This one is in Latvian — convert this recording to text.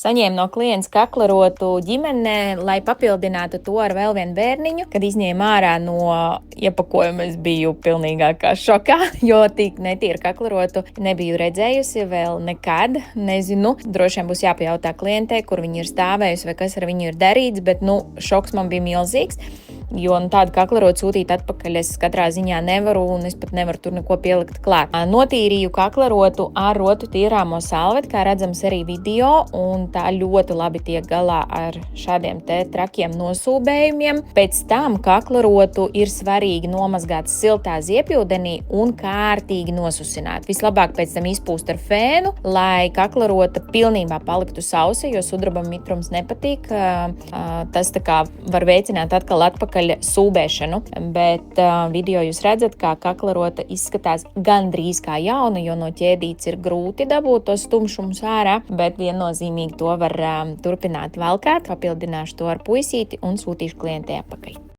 Saņēmu no klients kaklarotu ģimenē, lai papildinātu to ar vēl vienu bērniņu. Kad izņēmu ārā no iepakojuma, es biju pilnīgākā šokā, jo tik netīru kaklarotu nebiju redzējusi vēl nekad. Nezinu, droši vien būs jāpajautā klientei, kur viņa ir stāvējusi vai kas ar viņu ir darīts, bet šoks man bija milzīgs. Jo tādu kaklarotu sūtīt atpakaļ es katrā ziņā nevaru, un es pat nevaru tur neko pielikt klāt. Notīrīju kaklarotu ar rotu tīrāmo salveti, kā redzams arī video, un tā ļoti labi tiek galā ar šādiem te trakiem nosūbējumiem. Pēc tam kaklarotu ir svarīgi nomazgāt siltā ziepjūdenī un kārtīgi nosusināt. Vislabāk pēc tam izpūst ar fēnu, lai kaklarota pilnībā paliktu sausa, jo sudrabam mitrums nepatīk. Tas tā kā var veicināt atkal atpakaļ sūbēšanu, bet video jūs redzat, kā kaklarota izskatās gandrīz kā jauna, jo no ķēdītes ir grūti dabūt tos tumšumus ārā, bet viennozīmīgi to var turpināt valkāt. Papildināšu to ar puisīti un sūtīšu klientei atpakaļ.